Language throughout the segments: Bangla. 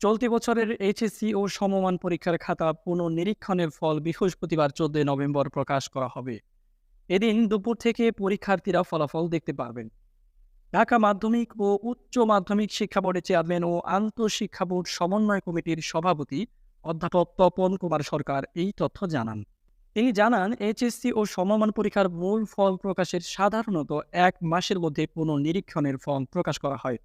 চলতি বছরের এইচএসসি ও সমমান পরীক্ষার খাতা পুনর্নিরীক্ষণের ফল বৃহস্পতিবার 14 নভেম্বর প্রকাশ করা হবে। এদিন দুপুর থেকে পরীক্ষার্থীরা ফলাফল দেখতে পারবেন। ঢাকা মাধ্যমিক ও উচ্চ মাধ্যমিক শিক্ষা বোর্ডের চেয়ারম্যান ও আন্তঃশিক্ষা বোর্ড সমন্বয় কমিটির সভাপতি অধ্যাপক তপন কুমার সরকার এই তথ্য জানান। তিনি জানান, এইচএসসি ও সমমান পরীক্ষার মূল ফল প্রকাশের সাধারণত 1 মাসের মধ্যে পুনর্নিরীক্ষণের ফল প্রকাশ করা হয়।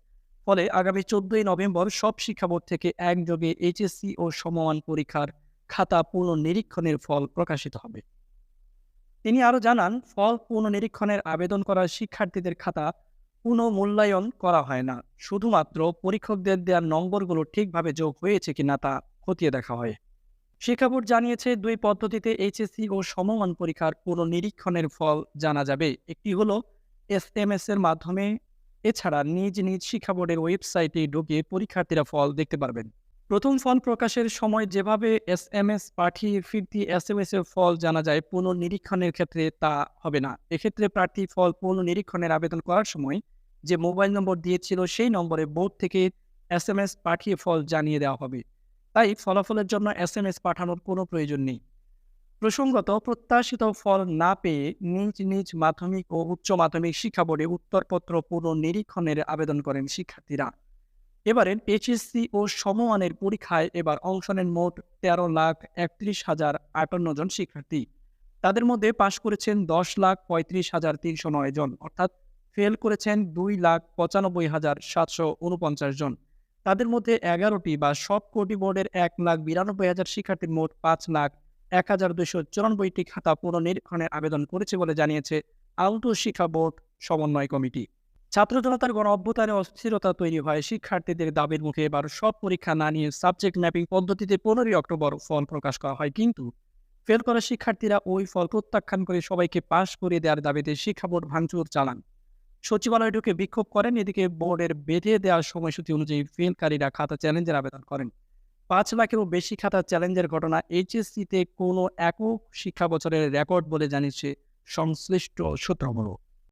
ফলে আগামী 14 নভেম্বর সব শিক্ষা বোর্ড থেকে একযোগে এইচএসসি ও সমমান পরীক্ষার খাতা পুনর্নিরীক্ষণের ফল প্রকাশিত হবে। তিনি আরও জানান, ফল পুনর্নিরীক্ষণের আবেদন করা শিক্ষার্থীদের খাতা পুনঃমূল্যায়ন করা হয় না, শুধুমাত্র পরীক্ষকদের দেওয়া নম্বরগুলো ঠিকভাবে যোগ হয়েছে কিনা তা খতিয়ে দেখা হয়। শিক্ষা বোর্ড জানিয়েছে, দুই পদ্ধতিতে এইচএসসি ও সমমান পরীক্ষার পুনর্নিরীক্ষণের ফল জানা যাবে। একটি হলো এসএমএস এর মাধ্যমে, এছাড়া নিজ নিজ শিক্ষা বোর্ডের ওয়েবসাইটে ঢুকে পরীক্ষার্থীরা ফল দেখতে পারবেন। প্রথম ফল প্রকাশের সময় যেভাবে এসএমএস পাঠিয়ে ফিরতি এসএমএস এর ফল জানা যায়, পুনর্নিরীক্ষণের ক্ষেত্রে তা হবে না। এক্ষেত্রে প্রার্থী ফল পুনর্নিরীক্ষণের আবেদন করার সময় যে মোবাইল নম্বর দিয়েছিল সেই নম্বরে বোর্ড থেকে এসএমএস পাঠিয়ে ফল জানিয়ে দেওয়া হবে। তাই ফলাফলের জন্য এসএমএস পাঠানোর কোনো প্রয়োজন নেই। প্রসঙ্গত, প্রত্যাশিত ফল না পেয়ে নিজ নিজ মাধ্যমিক ও উচ্চ মাধ্যমিক শিক্ষা বোর্ডে উত্তরপত্র পুনর্নিরীক্ষণের আবেদন করেন শিক্ষার্থীরা। এবারের এইচএসসি ও সমমানের পরীক্ষায় এবার অংশ নেন মোট 13,31,058 জন শিক্ষার্থী। তাদের মধ্যে পাশ করেছেন 10,35,309 জন, অর্থাৎ ফেল করেছেন 2,95,749 জন। তাদের মধ্যে 11টি বা সবকটি বোর্ডের 1,92,000 শিক্ষার্থীর মোট 5,01,294টি খাতা পুনর্নিরীক্ষণের আবেদন করেছে বলে জানিয়েছে আন্তঃশিক্ষা বোর্ড সমন্বয় কমিটি। ছাত্র জনতার গণ অভ্যুত্থানে অস্থিরতা তৈরি হয় শিক্ষার্থীদের দাবির মুখে এবার সব পরীক্ষা না নিয়ে সাবজেক্ট ম্যাপিং পদ্ধতিতে 15 অক্টোবর ফল প্রকাশ করা হয়, কিন্তু ফেল করা শিক্ষার্থীরা ওই ফল প্রত্যাখ্যান করে সবাইকে পাশ করিয়ে দেওয়ার দাবিতে শিক্ষা বোর্ড ভাঙচুর চালান, সচিবালয়ে ঢুকে বিক্ষোভ করেন। এদিকে বোর্ডের বেঁধে দেওয়ার সময়সূচি অনুযায়ী ফেলকারীরা খাতা চ্যালেঞ্জের আবেদন করেন। 5 লাখেরও বেশি খাতা চ্যালেঞ্জের ঘটনা এইচএসসিতে কোনো একক শিক্ষা বছরের রেকর্ড বলে জানিয়েছে সংশ্লিষ্ট সূত্রগুলো।